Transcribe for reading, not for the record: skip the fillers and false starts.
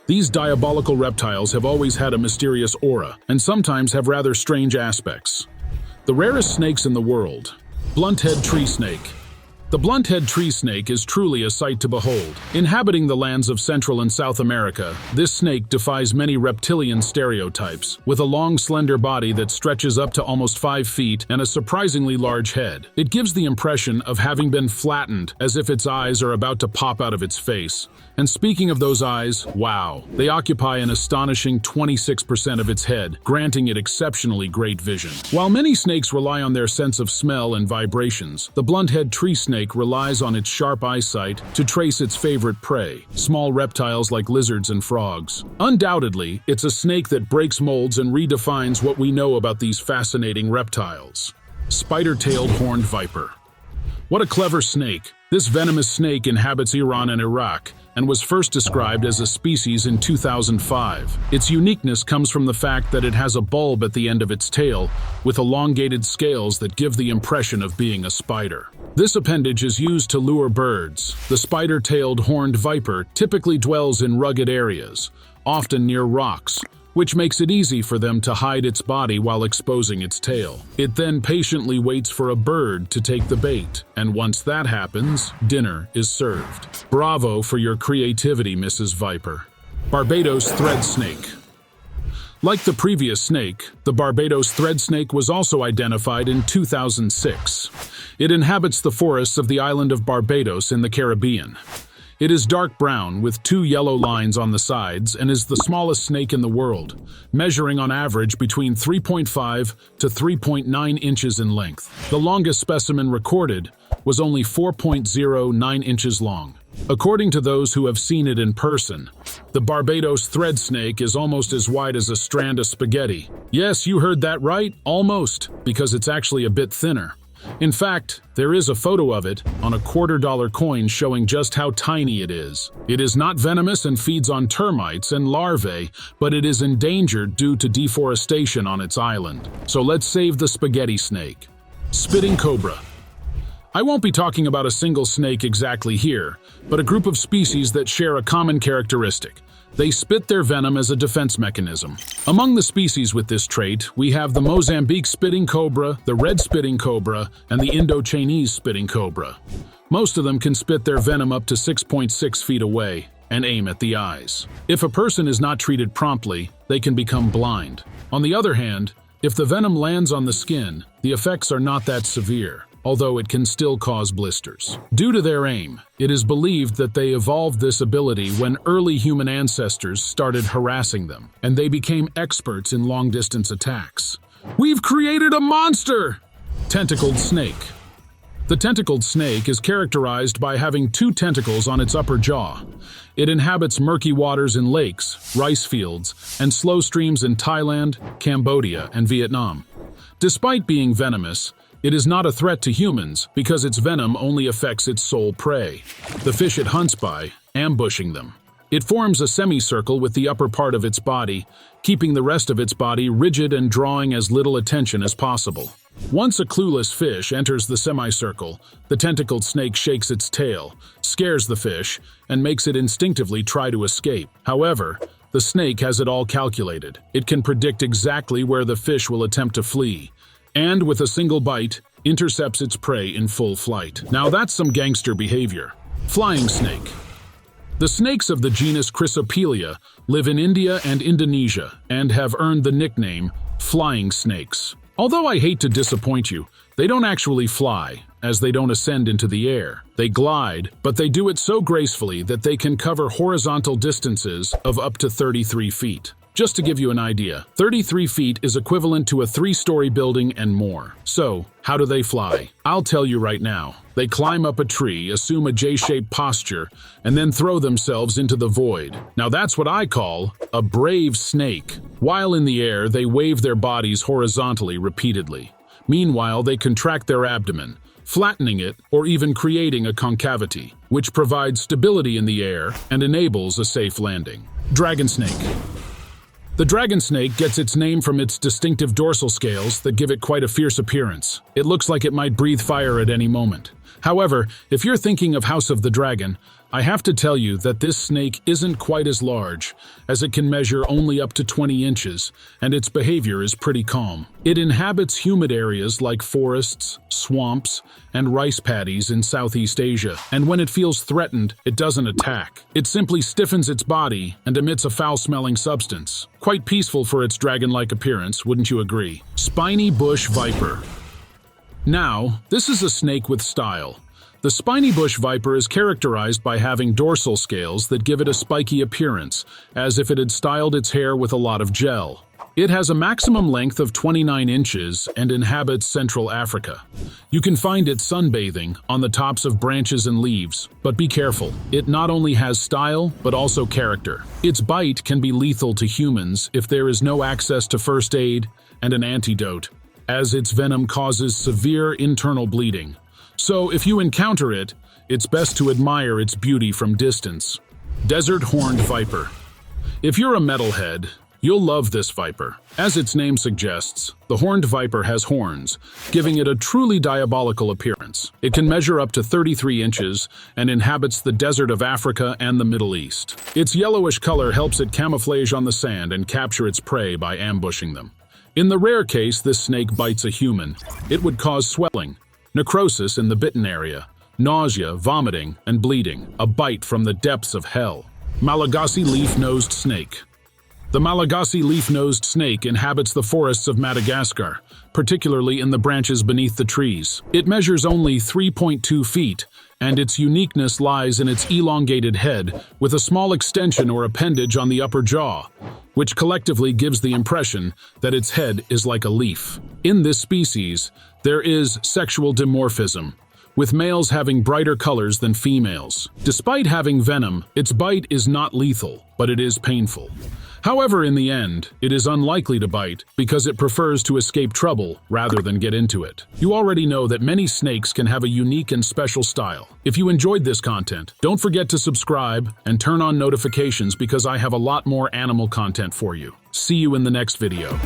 These diabolical reptiles have always had a mysterious aura, and sometimes have rather strange aspects. The rarest snakes in the world. Blunt-head tree snake. The blunt-head tree snake is truly a sight to behold. Inhabiting the lands of Central and South America, this snake defies many reptilian stereotypes, with a long, slender body that stretches up to almost 5 feet and a surprisingly large head. It gives the impression of having been flattened, as if its eyes are about to pop out of its face. And speaking of those eyes, wow, they occupy an astonishing 26% of its head, granting it exceptionally great vision. While many snakes rely on their sense of smell and vibrations, the blunt-head tree snake relies on its sharp eyesight to trace its favorite prey, small reptiles like lizards and frogs. Undoubtedly, it's a snake that breaks molds and redefines what we know about these fascinating reptiles. Spider-tailed horned viper. What a clever snake! This venomous snake inhabits Iran and Iraq, and was first described as a species in 2005. Its uniqueness comes from the fact that it has a bulb at the end of its tail, with elongated scales that give the impression of being a spider. This appendage is used to lure birds. The spider-tailed horned viper typically dwells in rugged areas, often near rocks, which makes it easy for them to hide its body while exposing its tail. It then patiently waits for a bird to take the bait, and once that happens, dinner is served. Bravo for your creativity, Mrs. Viper. Barbados thread snake. Like the previous snake, the Barbados thread snake was also identified in 2006. It inhabits the forests of the island of Barbados in the Caribbean. It is dark brown with 2 yellow lines on the sides and is the smallest snake in the world, measuring on average between 3.5 to 3.9 inches in length. The longest specimen recorded was only 4.09 inches long. According to those who have seen it in person, the Barbados thread snake is almost as wide as a strand of spaghetti. Yes, you heard that right, almost, because it's actually a bit thinner. In fact, there is a photo of it on a $quarter coin showing just how tiny it is. It is not venomous and feeds on termites and larvae, but it is endangered due to deforestation on its island. So let's save the spaghetti snake. Spitting cobra. I won't be talking about a single snake exactly here, but a group of species that share a common characteristic. They spit their venom as a defense mechanism. Among the species with this trait, we have the Mozambique spitting cobra, the red spitting cobra, and the Indo-Chinese spitting cobra. Most of them can spit their venom up to 6.6 feet away and aim at the eyes. If a person is not treated promptly, they can become blind. On the other hand, if the venom lands on the skin, the effects are not that severe, although it can still cause blisters. Due to their aim, it is believed that they evolved this ability when early human ancestors started harassing them, and they became experts in long-distance attacks. We've created a monster! Tentacled snake. The tentacled snake is characterized by having 2 tentacles on its upper jaw. It inhabits murky waters in lakes, rice fields, and slow streams in Thailand, Cambodia, and Vietnam. Despite being venomous, it is not a threat to humans because its venom only affects its sole prey, the fish it hunts by, ambushing them. It forms a semicircle with the upper part of its body, keeping the rest of its body rigid and drawing as little attention as possible. Once a clueless fish enters the semicircle, the tentacled snake shakes its tail, scares the fish, and makes it instinctively try to escape. However, the snake has it all calculated. It can predict exactly where the fish will attempt to flee, and with a single bite, intercepts its prey in full flight. Now that's some gangster behavior. Flying snake. The snakes of the genus Chrysopelia live in India and Indonesia and have earned the nickname flying snakes. Although I hate to disappoint you, they don't actually fly, as they don't ascend into the air. They glide, but they do it so gracefully that they can cover horizontal distances of up to 33 feet. Just to give you an idea, 33 feet is equivalent to a 3-story building and more. So, how do they fly? I'll tell you right now. They climb up a tree, assume a J-shaped posture, and then throw themselves into the void. Now that's what I call a brave snake. While in the air, they wave their bodies horizontally repeatedly. Meanwhile, they contract their abdomen, flattening it or even creating a concavity, which provides stability in the air and enables a safe landing. Dragon snake. The dragon snake gets its name from its distinctive dorsal scales that give it quite a fierce appearance. It looks like it might breathe fire at any moment. However, if you're thinking of House of the Dragon, I have to tell you that this snake isn't quite as large, as it can measure only up to 20 inches, and its behavior is pretty calm. It inhabits humid areas like forests, swamps, and rice paddies in Southeast Asia, and when it feels threatened, it doesn't attack. It simply stiffens its body and emits a foul-smelling substance. Quite peaceful for its dragon-like appearance, wouldn't you agree? Spiny bush viper. Now, this is a snake with style. The spiny bush viper is characterized by having dorsal scales that give it a spiky appearance, as if it had styled its hair with a lot of gel. It has a maximum length of 29 inches and inhabits Central Africa. You can find it sunbathing on the tops of branches and leaves, but be careful. It not only has style, but also character. Its bite can be lethal to humans if there is no access to first aid and an antidote, as its venom causes severe internal bleeding. So if you encounter it, it's best to admire its beauty from distance. Desert horned viper. If you're a metalhead, you'll love this viper. As its name suggests, the horned viper has horns, giving it a truly diabolical appearance. It can measure up to 33 inches and inhabits the desert of Africa and the Middle East. Its yellowish color helps it camouflage on the sand and capture its prey by ambushing them. In the rare case this snake bites a human, it would cause swelling, necrosis in the bitten area, nausea, vomiting, and bleeding, a bite from the depths of hell. Malagasy leaf-nosed snake. The Malagasy leaf-nosed snake inhabits the forests of Madagascar, particularly in the branches beneath the trees. It measures only 3.2 feet, and its uniqueness lies in its elongated head with a small extension or appendage on the upper jaw, which collectively gives the impression that its head is like a leaf. In this species, there is sexual dimorphism, with males having brighter colors than females. Despite having venom, its bite is not lethal, but it is painful. However, in the end, it is unlikely to bite because it prefers to escape trouble rather than get into it. You already know that many snakes can have a unique and special style. If you enjoyed this content, don't forget to subscribe and turn on notifications because I have a lot more animal content for you. See you in the next video.